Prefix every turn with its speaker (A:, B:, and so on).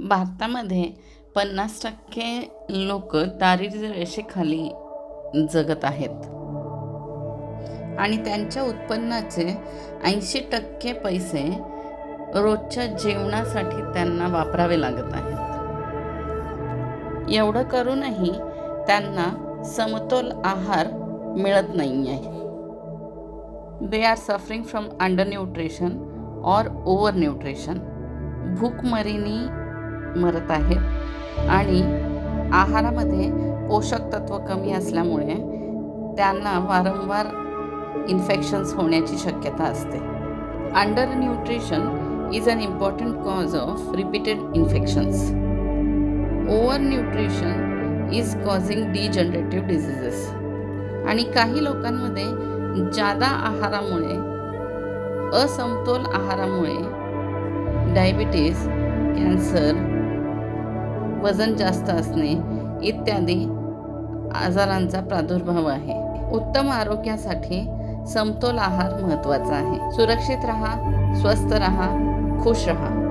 A: भारतामध्ये 50% लोक दारिद्र्य रेषेखाली जगत आहेत आणि त्यांच्या उत्पन्नाचे 80% पैसे रोजच्या जेवणासाठी त्यांना वापरावे लागत आहेत. एवढं करूनही त्यांना समतोल आहार मिळत नाही आहे. They are suffering from under nutrition और ओव्हर न्यूट्रिशन. भूकमरीनी मरत आहेत आणि आहारामध्ये पोषक तत्व कमी असल्यामुळे त्यांना वारंवार इन्फेक्शन्स होण्याची शक्यता असते. Undernutrition is an important cause of repeated infections. Overnutrition is causing degenerative diseases. आणि काही लोकांमध्ये जादा आहारामुळे, असमतोल आहारामुळे डायबिटीज, कॅन्सर, वजन जास्त असणे इत्यादी आजारांचा प्रादुर्भाव आहे. उत्तम आरोग्यासाठी समतोल आहार महत्त्वाचा आहे. सुरक्षित रहा, स्वस्थ रहा, खुश रहा.